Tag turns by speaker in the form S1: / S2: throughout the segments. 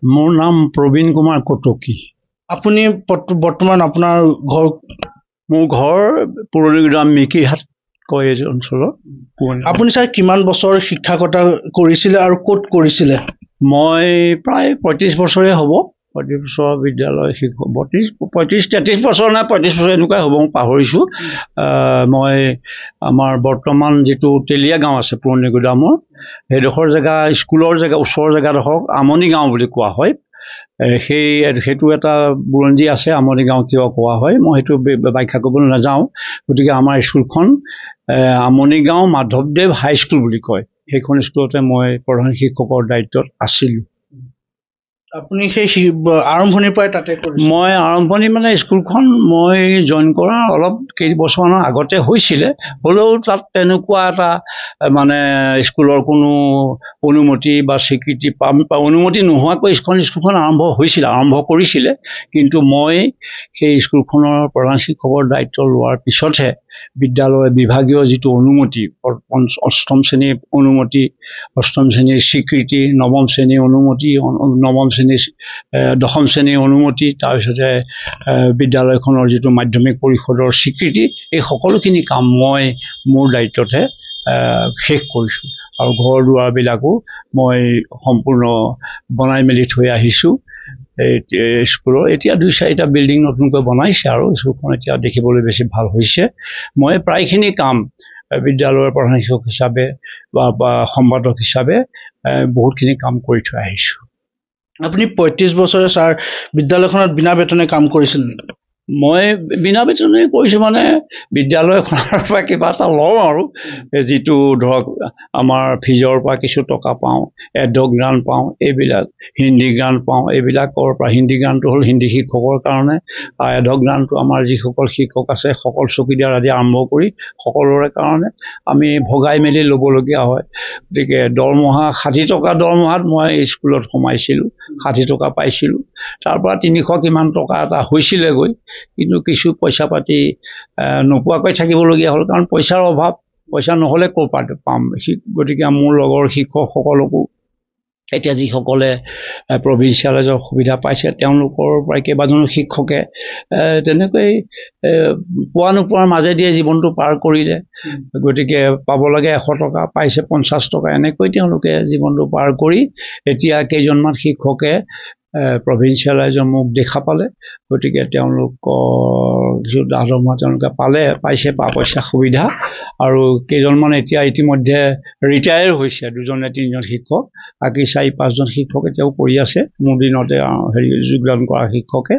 S1: মোৰ নাম প্ৰবীণ কুমাৰ কটকী।
S2: আপুনি বৰ্তমান আপোনাৰ ঘৰ?
S1: মোৰ ঘৰ পুৰণিগুদাম মিকিৰহাট কয় অঞ্চলত।
S2: আপুনি ছাৰ কিমান বছৰ শিক্ষকতা কৰিছিলে আৰু ক'ত কৰিছিলে?
S1: মই প্ৰায় 35 বছৰে হ'ব। 35 বছৰ বিদ্যালয় শিক্ষক, 33 বছৰ নে 35 বছৰ এনেকুৱাই হ'ব, মই পাহৰিছোঁ। মই আমাৰ বৰ্তমান যিটো তেলীয়া গাঁও আছে পুৰণিগুদামৰ, সেইডোখৰ জেগা স্কুলৰ জেগা, ওচৰৰ জেগাডোখৰক আমনি গাঁও বুলি কোৱা হয়। সেইটো এটা বুৰঞ্জী আছে, আমনি গাঁও কিয় কোৱা হয়, মই সেইটো ব্যাখ্যা কৰিবলৈ নাযাওঁ। গতিকে আমাৰ স্কুলখন আমনি গাঁও মাধৱদেৱ হাইস্কুল বুলি কয়। সেইখন স্কুলতে মই প্ৰধান শিক্ষকৰ দায়িত্বত আছিলোঁ।
S2: আপুনি সেই আৰম্ভণিৰ পৰাই তাতে কৰিছিল?
S1: মই আৰম্ভণি মানে স্কুলখন মই জইন কৰাৰ অলপ কেইবছৰমানৰ আগতে হৈছিলে, হ'লেও তাত তেনেকুৱা এটা মানে স্কুলৰ কোনো অনুমতি বা স্বীকৃতি অনুমতি নোহোৱাকৈ স্কুলখন আৰম্ভ কৰিছিলে। কিন্তু মই সেই স্কুলখনৰ প্ৰধান শিক্ষকৰ দায়িত্ব লোৱাৰ পিছতহে বিদ্যালয় বিভাগীয় যিটো অনুমতি, 8ম শ্ৰেণীৰ অনুমতি, 8ম শ্ৰেণীৰ স্বীকৃতি, 9ম শ্ৰেণীৰ অনুমতি, 9ম শ্ৰেণীৰ 10ম শ্ৰেণীৰ অনুমতি, তাৰপিছতে বিদ্যালয়খনৰ যিটো মাধ্যমিক পৰিষদৰ স্বীকৃতি, এই সকলোখিনি কাম মই মোৰ দায়িত্বতহে শেষ কৰিছোঁ। আৰু ঘৰ দুৱাৰবিলাকো মই সম্পূৰ্ণ বনাই মেলি থৈ আহিছোঁ। স্কুলৰ এতিয়া 2-4টা বিল্ডিং নতুনকৈ বনাইছে আৰু স্কুলখন এতিয়া দেখিবলৈ বেছি ভাল হৈছে। মই প্ৰায়খিনি কাম বিদ্যালয়ৰ প্ৰধান শিক্ষক হিচাপে বা সম্পাদক হিচাপে বহুতখিনি কাম কৰি থৈ আহিছোঁ।
S2: আপুনি 35 বছৰে ছাৰ বিদ্যালয়খনত বিনা বেতনে কাম কৰিছিল নেকি?
S1: মই বিনা বেতনে কৰিছোঁ, মানে বিদ্যালয়খনৰ পৰা কিবা এটা লওঁ আৰু, যিটো ধৰক আমাৰ ফিজৰ পৰা কিছু টকা পাওঁ, এডক গ্ৰাণ্ট পাওঁ, এইবিলাক হিন্দী গ্ৰাণ্ট পাওঁ, এইবিলাকৰ পৰা হিন্দী গ্ৰাণ্টটো হ'ল হিন্দী শিক্ষকৰ কাৰণে, আৰু এডক গ্ৰাণ্টটো আমাৰ যিসকল শিক্ষক আছে সকল চকীদাৰ আদি আৰম্ভ কৰি সকলোৰে কাৰণে আমি ভগাই মেলি ল'বলগীয়া হয়। গতিকে দৰমহা 60 টকা দৰমহাত মই স্কুলত সোমাইছিলোঁ, 60 টকা পাইছিলোঁ। তাৰপৰা 300 কিমান টকা এটা হৈছিলেগৈ, কিন্তু কিছু পইচা পাতি নোপোৱাকৈ থাকিবলগীয়া হ'ল, কাৰণ পইচাৰ অভাৱ। পইচা নহ'লে ক'ৰ পৰা পাম। গতিকে মোৰ লগৰ শিক্ষকসকলকো এতিয়া যিসকলে প্ৰভিন্সিয়েলাইজৰ সুবিধা পাইছে, তেওঁলোকৰ পৰা কেইবাজনো শিক্ষকে তেনেকৈ পোৱা নোপোৱাৰ মাজেদিয়ে জীৱনটো পাৰ কৰিলে। গতিকে পাব লাগে 100 টকা, পাইছে 50 টকা, এনেকৈ তেওঁলোকে জীৱনটো পাৰ কৰি এতিয়া কেইজনমান শিক্ষকে প্ৰভিন্সিয়েলাইজৰ মোক দেখা পালে। গতিকে তেওঁলোকৰ কিছু দৰমহা তেওঁলোকে পাইছে পইচা সুবিধা, আৰু কেইজনমান এতিয়া ইতিমধ্যে ৰিটায়াৰ হৈছে, 2জন নে 3জন শিক্ষক। বাকী 4-5জন শিক্ষক এতিয়াও কৰি আছে মোৰ দিনতে যোগদান কৰা শিক্ষকে।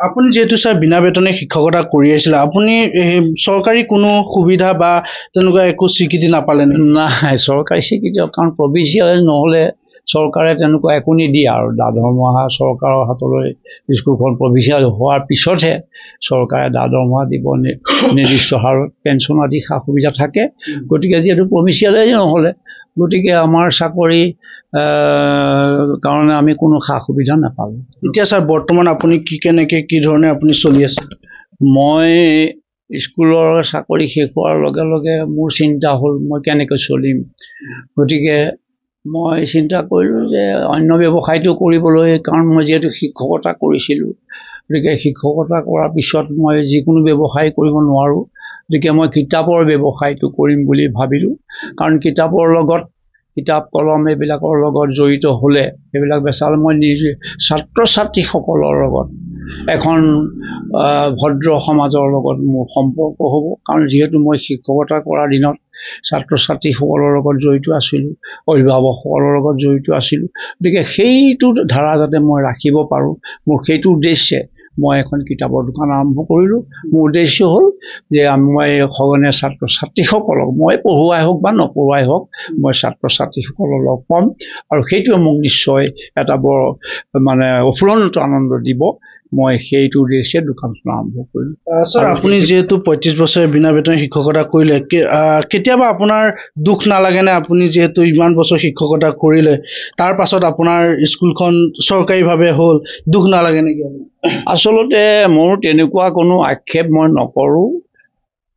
S2: আপুনি যিহেতু ছাৰ বিনা বেতনে শিক্ষকতা কৰি আছিলে, আপুনি চৰকাৰী কোনো সুবিধা বা তেনেকুৱা একো স্বীকৃতি নাপালে নেকি?
S1: নাই, চৰকাৰী স্বীকৃতি, কাৰণ প্ৰভিন্সিয়েলাইজ নহ'লে চৰকাৰে তেনেকুৱা একো নিদিয়ে। আৰু দৰমহা চৰকাৰৰ হাতলৈ স্কুলখন প্ৰভিন্সিয়েল হোৱাৰ পিছতহে চৰকাৰে দৰমহা দিব, নিৰ্দিষ্ট হাৰত পেঞ্চন আদি সা সুবিধা থাকে। গতিকে যিহেতু প্ৰভিন্সিয়েলাইজ নহ'লে, গতিকে আমাৰ চাকৰি কাৰণে আমি কোনো সা সুবিধা নাপালোঁ।
S2: এতিয়া ছাৰ বৰ্তমান আপুনি কি ধৰণে আপুনি চলি আছে?
S1: মই স্কুলৰ চাকৰি শেষ হোৱাৰ লগে লগে মোৰ চিন্তা হ'ল মই কেনেকৈ চলিম। গতিকে মই চিন্তা কৰিলোঁ যে অন্য ব্যৱসায়টো কৰিবলৈ, কাৰণ মই যিহেতু শিক্ষকতা কৰিছিলোঁ, গতিকে শিক্ষকতা কৰাৰ পিছত মই যিকোনো ব্যৱসায় কৰিব নোৱাৰোঁ। গতিকে মই কিতাপৰ ব্যৱসায়টো কৰিম বুলি ভাবিলোঁ, কাৰণ কিতাপৰ লগত, কিতাপ কলম এইবিলাকৰ লগত জড়িত হ'লে, এইবিলাক বেচালে মই নিজে ছাত্ৰ ছাত্ৰীসকলৰ লগত এখন ভদ্ৰ সমাজৰ লগত মোৰ সম্পৰ্ক হ'ব। কাৰণ যিহেতু মই শিক্ষকতা কৰাৰ দিনত ছাত্ৰ ছাত্ৰীসকলৰ লগত জড়িত আছিলোঁ, অভিভাৱকসকলৰ লগত জড়িত আছিলোঁ। গতিকে সেইটো ধাৰা যাতে মই ৰাখিব পাৰোঁ, মোৰ সেইটো উদ্দেশ্যে মই এখন কিতাপৰ দোকান আৰম্ভ কৰিলোঁ। মোৰ উদ্দেশ্য হ'ল যে মই সঘনে ছাত্ৰ ছাত্ৰীসকলক, মই পঢ়ুৱাই হওক বা নপঢ়ুৱাই হওক, মই ছাত্ৰ ছাত্ৰীসকলক লগ পাম, আৰু সেইটোৱে মোক নিশ্চয় এটা বৰ মানে অফুৰন্ত আনন্দ দিব। মই সেইটো উদ্দেশ্যে দোকানখন আৰম্ভ কৰিলোঁ।
S2: ছাৰ, আপুনি যিহেতু 35 বছৰে বিনা বেতনে শিক্ষকতা কৰিলে, কেতিয়াবা আপোনাৰ দুখ নালাগেনে? আপুনি যিহেতু ইমান বছৰ শিক্ষকতা কৰিলে, তাৰ পাছত আপোনাৰ স্কুলখন চৰকাৰীভাৱে হ'ল, দুখ নালাগে নেকি?
S1: আচলতে মোৰ তেনেকুৱা কোনো আক্ষেপ মই নকৰোঁ।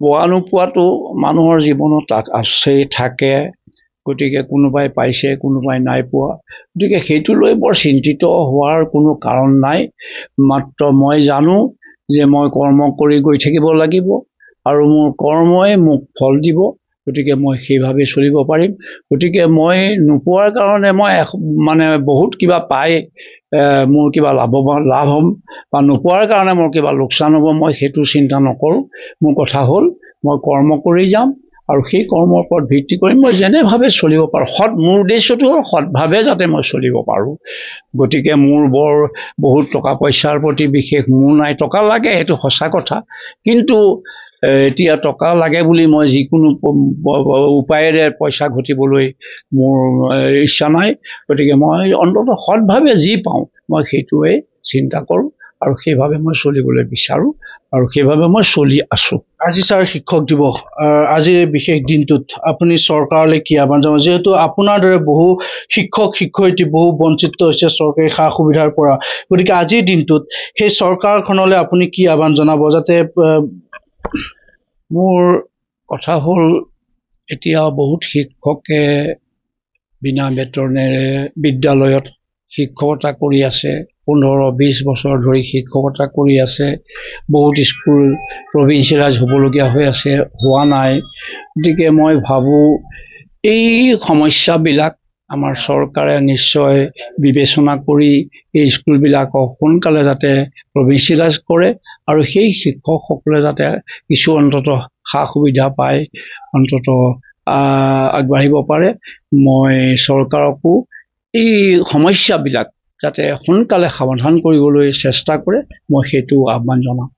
S1: পোৱা নোপোৱাটো মানুহৰ জীৱনত আছেই, থাকে। গতিকে কোনোবাই পাইছে, কোনোবাই নাই পোৱা। গতিকে সেইটো লৈ বৰ চিন্তিত হোৱাৰ কোনো কাৰণ নাই। মাত্ৰ মই জানো যে মই কৰ্ম কৰি গৈ থাকিব লাগিব আৰু মোৰ কৰ্মই মোক ফল দিব। গতিকে মই সেইভাৱে চলিব পাৰিম। গতিকে মই নোপোৱাৰ কাৰণে মই মানে বহুত কিবা পাই মোৰ কিবা লাভ হ'ম বা নোপোৱাৰ কাৰণে মোৰ কিবা লোকচান হ'ব, মই সেইটো চিন্তা নকৰোঁ। মোৰ কথা হ'ল মই কৰ্ম কৰি যাম আৰু সেই কৰ্মৰ ওপৰত ভিত্তি কৰি মই যেনেভাৱে চলিব পাৰোঁ, মোৰ উদ্দেশ্যটো হ'ল সৎভাৱে যাতে মই চলিব পাৰোঁ। গতিকে মোৰ বৰ বহুত টকা পইচাৰ প্ৰতি বিশেষ মোৰ নাই। টকা লাগে, সেইটো সঁচা কথা, কিন্তু এতিয়া টকা লাগে বুলি মই যিকোনো উপায়েৰে পইচা ঘটিবলৈ মোৰ ইচ্ছা নাই। গতিকে মই অন্ততঃ সৎভাৱে যি পাওঁ মই সেইটোৱে চিন্তা কৰোঁ আৰু সেইভাৱে মই চলিবলৈ বিচাৰোঁ আৰু সেইভাৱে মই চলি আছোঁ।
S2: আজি ছাৰ শিক্ষক দিৱস, আজিৰ এই বিশেষ দিনটোত আপুনি চৰকাৰলৈ কি আহ্বান জনাব? যিহেতু আপোনাৰ দৰে বহু শিক্ষক শিক্ষয়িত্ৰী বহু বঞ্চিত হৈছে চৰকাৰী সা সুবিধাৰ পৰা। গতিকে আজিৰ দিনটোত সেই চৰকাৰখনলৈ আপুনি কি আহ্বান জনাব যাতে?
S1: মোৰ কথা হ'ল এতিয়া বহুত শিক্ষকে বিনা বেতনেৰে বিদ্যালয়ত শিক্ষকতা কৰি আছে। 15-20 বছৰ ধৰি শিক্ষকতা কৰি আছে। বহুত স্কুল প্ৰভিন্সিয়েলাইজ হ'বলগীয়া হৈ আছে, হোৱা নাই। গতিকে মই ভাবোঁ এই সমস্যাবিলাক আমাৰ চৰকাৰে নিশ্চয় বিবেচনা কৰি এই স্কুলবিলাকক সোনকালে যাতে প্ৰভিন্সিয়েলাইজ কৰে আৰু সেই শিক্ষকসকলে যাতে কিছু অন্ততঃ সা সুবিধা পায়, অন্ততঃ আগবাঢ়িব পাৰে। মই চৰকাৰকো এই সমস্যাবিলাক যাতে সোনকালে সমাধান কৰিবলৈ চেষ্টা কৰে, মই সেইটো আহ্বান জনাম।